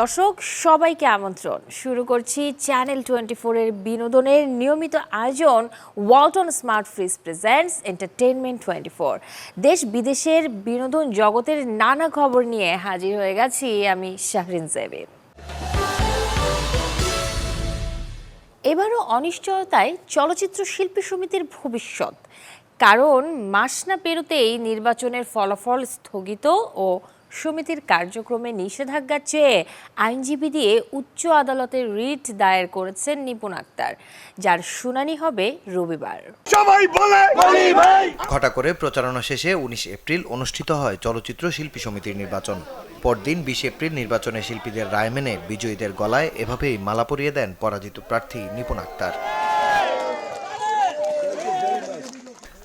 দর্শক সবাইকে আমন্ত্রণ। শুরু করছি চ্যানেল 24 এর বিনোদনের নিয়মিত আয়োজন Walton smart fridge presents entertainment 24। দেশ বিদেশের বিনোদন জগতের নানা খবর নিয়ে হাজির হয়ে গেছি আমি শাহরিন জেবিন। এবারও অনিশ্চয়তায় চলচ্চিত্র শিল্পী সমিতির ভবিষ্যৎ, কারণ মাস না পেরোতেই নির্বাচনের ফলাফল স্থগিত ও সমিতির কার্যক্রমে নিষেধাজ্ঞা চেয়ে আইনজীবী দিয়ে উচ্চ আদালতে রিট দায়ের করেছেন নিপুণ আক্তার, যার শুনানি হবে রবিবার। ঘটা করে প্রচারণা শেষে ১৯ এপ্রিল অনুষ্ঠিত হয় চলচ্চিত্র শিল্পী সমিতির নির্বাচন। পরদিন ২০ এপ্রিল নির্বাচনে শিল্পীদের রায় মেনে বিজয়ীদের গলায় এভাবেই মালা পরিয়ে দেন পরাজিত প্রার্থী নিপুণ আক্তার।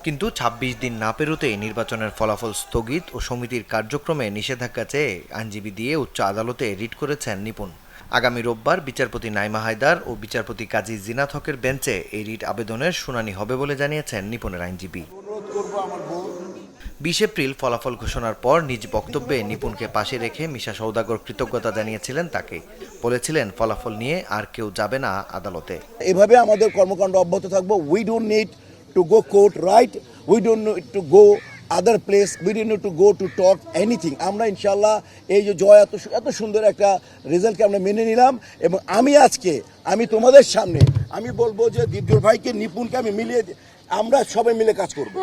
কিন্তু ২৬ দিন না পেরোতেই নির্বাচনের ফলাফল স্থগিত ও সমিতির কার্যক্রমে নিষেধাজ্ঞা চেয়ে আইনজীবী দিয়ে উচ্চ আদালতে রিট করেছেন নিপুণ। আগামী রোববার বিচারপতি নাইমা হায়দার ও বিচারপতি কাজী জিনাত হকের বেঞ্চে এই রিট আবেদনের শুনানি হবে বলে জানিয়েছেন নিপুণের আইনজীবী। ২০ এপ্রিল ফলাফল ঘোষণার পর নিজ বক্তব্যে নিপুণকে পাশে রেখে মিশা সওদাগর কৃতজ্ঞতা জানিয়েছিলেন তাকে। বলেছিলেন, ফলাফল নিয়ে আর কেউ যাবে না আদালতে। এভাবে আমাদের কর্মকাণ্ড অব্যাহত থাকবো। We don't need to go court, right? We don't need to go other place. We don't need to go to talk anything. আমরা ইনশাল্লাহ এই যে জয় এত সুন্দর একটা রেজাল্টকে আমরা মেনে নিলাম, এবং আমি তোমাদের সামনে আমি বলবো যে দিব্যর ভাইকে, নিপুণকে আমি আমরা সবাই মিলে কাজ করব।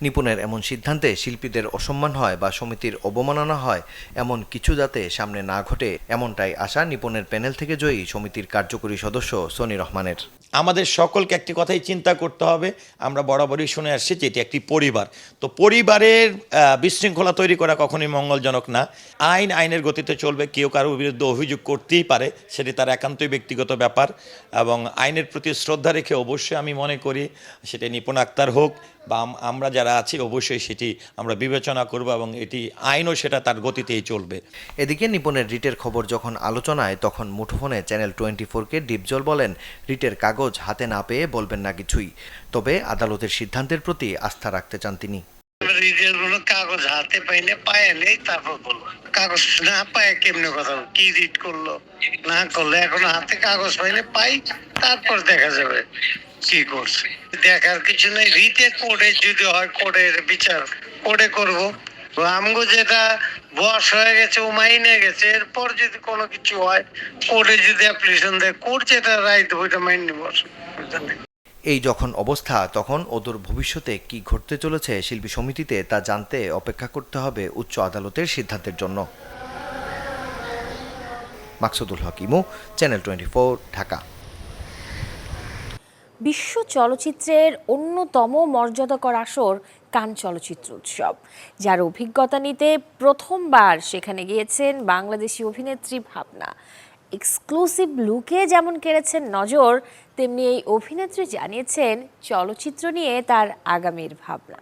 নিপুণের এমন সিদ্ধান্তে শিল্পীদের অসম্মান হয় বা সমিতির অবমাননা হয় এমন কিছু যাতে সামনে না ঘটে, এমনটাই আশা নিপুণের প্যানেল থেকে জয়ী সমিতির কার্যকরী সদস্য সনি রহমানের। আমাদের সকলকে একটি কথাই চিন্তা করতে হবে, আমরা বরাবরই শুনে আসছি যে এটি একটি পরিবার। তো পরিবারের বিশৃঙ্খলা তৈরি করা কখনোই মঙ্গলজনক না। আইনের গতিতে চলবে। কেউ কারোর বিরুদ্ধে অভিযোগ করতেই পারে, সেটি তার একান্তই ব্যক্তিগত ব্যাপার, এবং আইনের প্রতি শ্রদ্ধা রেখে অবশ্যই আমি মনে করি সেটি নিপুণ আক্তার হোক বা আমরা যারা আছি অবশ্যই সেটি আমরা বিবেচনা করব, এবং এটি আইনও সেটা তার গতিতেই চলবে। এদিকে নিপুণের রিটের খবর যখন আলোচনায়, তখন মুঠোফোনে চ্যানেল 24কে ডিপজল বলেন, রিটের কাগজ হাতে না পেয়ে বলবেন না কিছুই, তবে আদালতের সিদ্ধান্তের প্রতি আস্থা রাখতে চান তিনি। কাগজ হাতে পাইলে পাইলেই তারপর বলবো, কাগজ না পায় কেমনে কথা কি রিট করলো না করলো, এখন হাতে কাগজ পাইলে পাই, তারপর দেখা যাবে কি করছে। দেখার কিছু নেই, রিটের কোর্টে যদি হয় কোর্টের বিচার কোর্টে করবো। আমগো যেটা বয়স হয়ে গেছে, ও মাইনে গেছে, এরপর যদি কোনো কিছু হয় কোর্টে যদি অ্যাপ্লিকেশন দেয়, কোর্ট যেটা রায় দেবো ওইটা মাইনে নেবো। এই যখন অবস্থা, তখন অদূর ভবিষ্যতে কি ঘটতে চলেছে শিল্পী সমিতিতে তা জানতে অপেক্ষা করতে হবে উচ্চ আদালতের সিদ্ধান্তের জন্য। মাকসুদুল হক ইমু, চ্যানেল 24, ঢাকা। বিশ্ব চলচ্চিত্রের অন্যতম মর্যাদাকর আসর কান চলচ্চিত্র উৎসব, যার অভিজ্ঞতা নিতে প্রথমবার সেখানে গিয়েছেন বাংলাদেশি অভিনেত্রী ভাবনা। এক্সক্লুসিভ লুকে যেমন কেড়েছেন নজর, তেমনি এই অভিনেত্রী জানিয়েছেন চলচ্চিত্র নিয়ে তার আগামীর ভাবনা।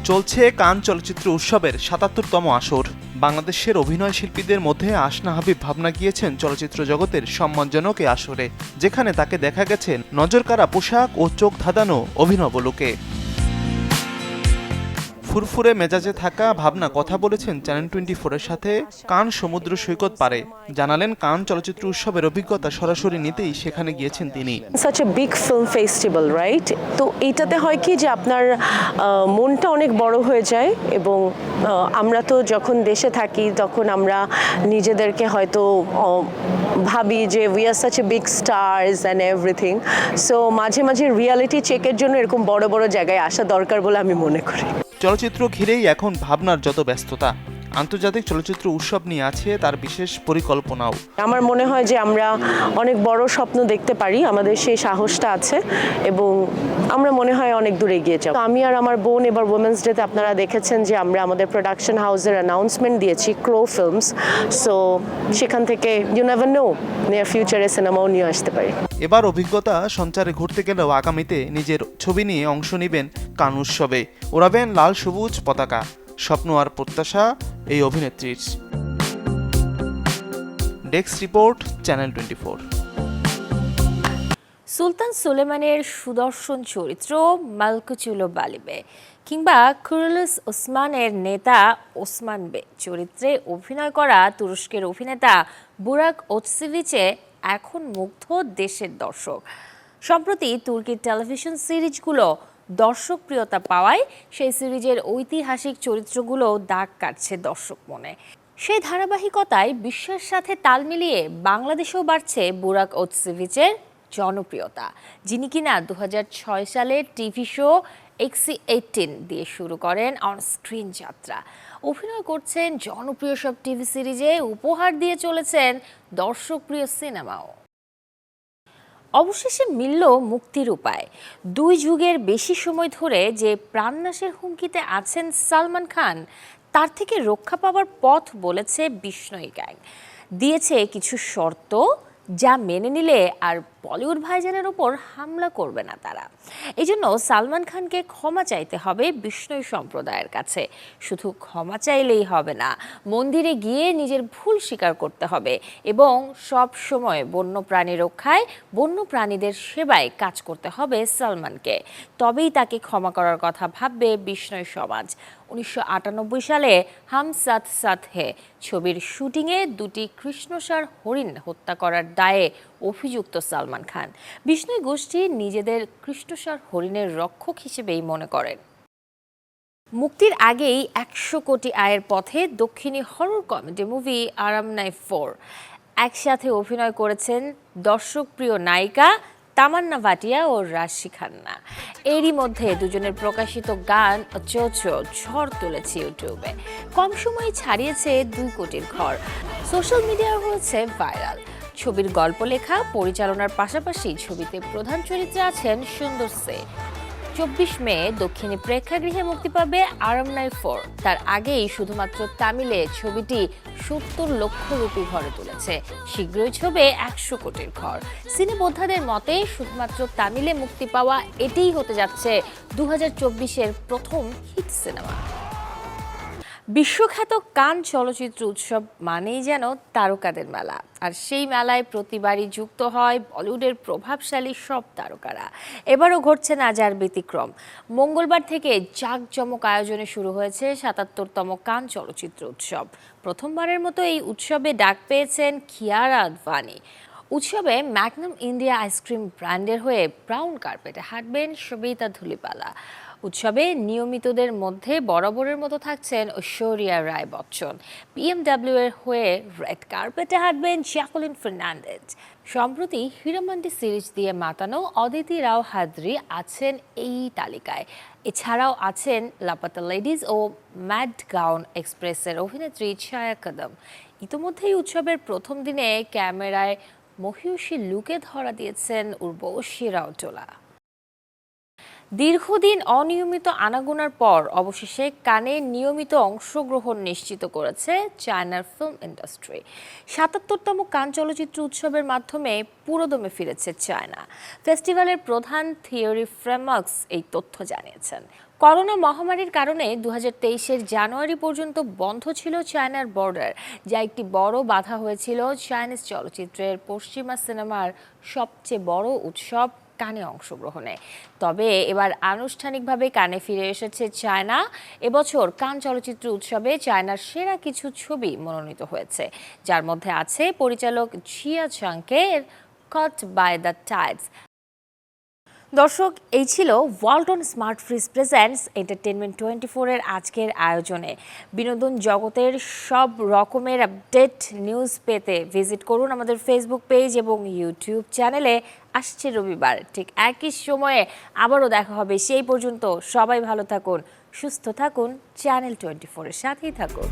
চলছে কান চলচ্চিত্র উৎসবের ৭৭তম আসর। বাংলাদেশের অভিনয় শিল্পীদের মধ্যে আসনা হাবিব ভাবনা গিয়েছেন চলচ্চিত্র জগতের সম্মানজনক এ আসরে, যেখানে তাকে দেখা গেছে নজরকাড়া পোশাক ও চোখ ধাঁধানো অভিনব লুকে। ফুরফুরে মেজাজে থাকা ভাবনা কথা বলেছেন চ্যানেল 24-এর সাথে কান সমুদ্র সৈকত পারে। জানালেন, কান চলচ্চিত্র উৎসবের অভিজ্ঞতা সরাসরি নিতেই সেখানে গিয়েছেন তিনি। Such a big film festival, right? তো এইটাতে হয় কি যে আপনার মনটা অনেক বড় হয়ে যায়, এবং আমরা তো যখন দেশে থাকি তখন আমরা নিজেদেরকে হয়তো ভাবি যে we are such a big stars and everything. So মাঝে মাঝে রিয়ালিটি চেকের জন্য এরকম বড় বড় জায়গায় আসা দরকার বলে আমি মনে করি। চলচ্চিত্র ঘিরেই এখন ভাবনার যত ব্যস্ততা, আন্তর্জাতিক চলচ্চিত্র উৎসব নিয়ে আছে তার বিশেষ পরিকল্পনাও। আমার মনে হয় যে আমরা অনেক বড় স্বপ্ন দেখতে পারি, আমাদের সেই সাহসটা আছে, এবং আমরা মনে হয় অনেক দূরে এগিয়ে যাব। আমি আর আমার বোন এবার উইমেন্স ডেতে আপনারা দেখেছেন যে আমরা আমাদের প্রোডাকশন হাউসের অ্যানাউন্সমেন্ট দিয়েছি, ক্রো ফিল্মস। সো সেখান থেকে ইউ নেভার নো, নিয়ার ফিউচারে সিনেমাও নিয়ে আসতে পারি। এবার অভিজ্ঞতা সঞ্চারে ঘুরতে গেলেও আগামীতে নিজের ছবি নিয়ে অংশ নেবেন কান উৎসবে, ওড়াবেন লাল সবুজ পতাকা। স্বপ্ন আর প্রত্যাশা এই অভিনেত্রীর। Desk report, channel 24। সুলতান সুলেমানের সুদর্শন চরিত্র মালকুচুলো বালিবে কিংবা কুরুলুস ওসমানের নেতা ওসমান বে চরিত্রে অভিনয় করা তুরস্কের অভিনেতা বুরাক ওজসিভিচে এখন মুগ্ধ দেশের দর্শক। সম্প্রতি তুর্কির টেলিভিশন সিরিজগুলো দর্শকপ্রিয়তা পাওয়ায় সেই সিরিজের ঐতিহাসিক চরিত্রগুলো দাগ কাটছে দর্শক মনে। সেই ধারাবাহিকতায় বিশ্বের সাথে তাল মিলিয়ে বাংলাদেশেও বাড়ছে বুরাক ওজসিভিচের জনপ্রিয়তা, যিনি কিনা 2006 সালে টিভি শো XC18 দিয়ে শুরু করেন অনস্ক্রিন যাত্রা। অভিনয় করছেন জনপ্রিয় সব টিভি সিরিজে, উপহার দিয়ে চলেছেন দর্শকপ্রিয় সিনেমাও। অবশেষে মিলল মুক্তির উপায়। 2 যুগের বেশি সময় ধরে যে প্রাণনাশের হুমকিতে আছেন সালমান খান, তার থেকে রক্ষা পাওয়ার পথ বলেছে বিষ্ণই গ্যাং। দিয়েছে কিছু শর্ত, যা মেনে নিলে আর বলিউড ভাইজানের ওপর হামলা করবে না তারা। এই জন্য সালমান খানকে ক্ষমা চাইতে হবে বিষ্ণই সম্প্রদায়ের কাছে। শুধু ক্ষমা চাইলেই হবে না, মন্দিরে গিয়ে নিজের ভুল স্বীকার করতে হবে এবং সব সময় বন্যপ্রাণী রক্ষায়, বন্যপ্রাণীদের সেবায় কাজ করতে হবে সালমানকে। তবেই তাকে ক্ষমা করার কথা ভাববে বিষ্ণই সমাজ। 1998 সালে হাম সাথ সাথ হে ছবির শুটিংয়ে 2টি কৃষ্ণসার হরিণ হত্যা করার দায়ে অভিযুক্ত সালমান খান। বিষ্ণই গোষ্ঠী নিজেদের কৃষ্ণসার হরিণের রক্ষক হিসেবেই মনে করেন। মুক্তির আগেই 100 কোটি আয়ের পথে দক্ষিণী হরর কমেডি মুভি আরাম নাই 4। একসাথে অভিনয় করেছেন দর্শকপ্রিয় নায়িকা তামান্না ভাটিয়া ও রাশি খান্না। এরই মধ্যে দুজনের প্রকাশিত গান চোচো ঝড় তুলেছে ইউটিউবে। কম সময়ে ছাড়িয়েছে 2 কোটির ঘর। সোশ্যাল মিডিয়ায় হয়েছে ভাইরাল। ছবির গল্প লেখা, পরিচালনার পাশাপাশি ছবিতে প্রধান চরিত্রে আছেন সুন্দর সে। 24 মে দক্ষিণী প্রেক্ষাগৃহে মুক্তি পাবে আরাম নাই 4। তার আগেই শুধুমাত্র তামিলে ছবিটি 70 লক্ষ রুপি ঘরে তুলেছে। শীঘ্রই ছবে 100 কোটির ঘর। সিনেবোদ্ধাদের মতে শুধুমাত্র তামিলে মুক্তি পাওয়া এটিই হতে যাচ্ছে 2024-এর প্রথম হিট সিনেমা। বিশ্বখ্যাত কান চলচ্চিত্র উৎসব মানেই যেন তারকাদের মেলা, আর সেই মেলায় প্রতিবারই যুক্ত হয় বলিউডের প্রভাবশালী সব তারকারা। এবারও ঘটছে না যার ব্যতিক্রম। মঙ্গলবার থেকে জাঁকজমক আয়োজনে শুরু হয়েছে 77তম কান চলচ্চিত্র উৎসব। প্রথমবারের মতো এই উৎসবে ডাক পেয়েছেন কিয়ারা আদভানি। উৎসবে ম্যাগনাম ইন্ডিয়া আইসক্রিম ব্র্যান্ডের হয়ে ব্রাউন কার্পেটে হাঁটবেন সবিতা ধুলিপালা। উৎসবে নিয়মিতদের মধ্যে বরাবরের মতো থাকছেন ঐশ্বরিয়া রায় বচ্চন। BMW এর হয়ে রেড কার্পেটে হাঁটবেন জ্যাকুলিন ফার্নান্ডেজ। সম্প্রতি হীরামান্ডি সিরিজ দিয়ে মাতানো অদিতি রাও হাদরি আছেন এই তালিকায়। এছাড়াও আছেন লাপাতা লেডিজ ও ম্যাড গাউন এক্সপ্রেসের অভিনেত্রী ছায়া কদম। ইতোমধ্যেই উৎসবের প্রথম দিনে ক্যামেরায় মহিষী লুকে ধরা দিয়েছেন উর্বশী রাউটোলা। দীর্ঘদিন অনিয়মিত আনাগোনার পর অবশেষে কানে নিয়মিত অংশগ্রহণ নিশ্চিত করেছে চায়নার ফিল্ম ইন্ডাস্ট্রি। 77তম কান চলচ্চিত্র উৎসবের মাধ্যমে পুরোদমে ফিরেছে চায়না। ফেস্টিভ্যালের প্রধান থিওরি ফ্রেমওয়ার্কস এই তথ্য জানিয়েছেন। করোনা মহামারীর কারণে 2023-এর জানুয়ারি পর্যন্ত বন্ধ ছিল চায়নার বর্ডার, যা একটি বড় বাধা হয়েছিল চাইনিজ চলচ্চিত্রের পশ্চিমা সিনেমার সবচেয়ে বড় উৎসব কানে অংশগ্রহণে। তবে এবার আনুষ্ঠানিকভাবে কানে ফিরে এসেছে চায়না। এবছর কান চলচ্চিত্র উৎসবে চায়নার সেরা কিছু ছবি মনোনীত হয়েছে, যার মধ্যে আছে পরিচালক জিয়া চাংকের কট বাই দ্য টাইডস। দর্শক, এই ছিল Walton smart fridge presents entertainment 24-এর আজকের আয়োজনে। বিনোদন জগতের সব রকমের আপডেট নিউজ পেতে ভিজিট করুন আমাদের ফেসবুক পেজ এবং ইউটিউব চ্যানেলে। আসছে রবিবার ঠিক একই সময়ে আবারও দেখা হবে। সেই পর্যন্ত সবাই ভালো থাকুন, সুস্থ থাকুন, চ্যানেল 24-এর সাথেই থাকুন।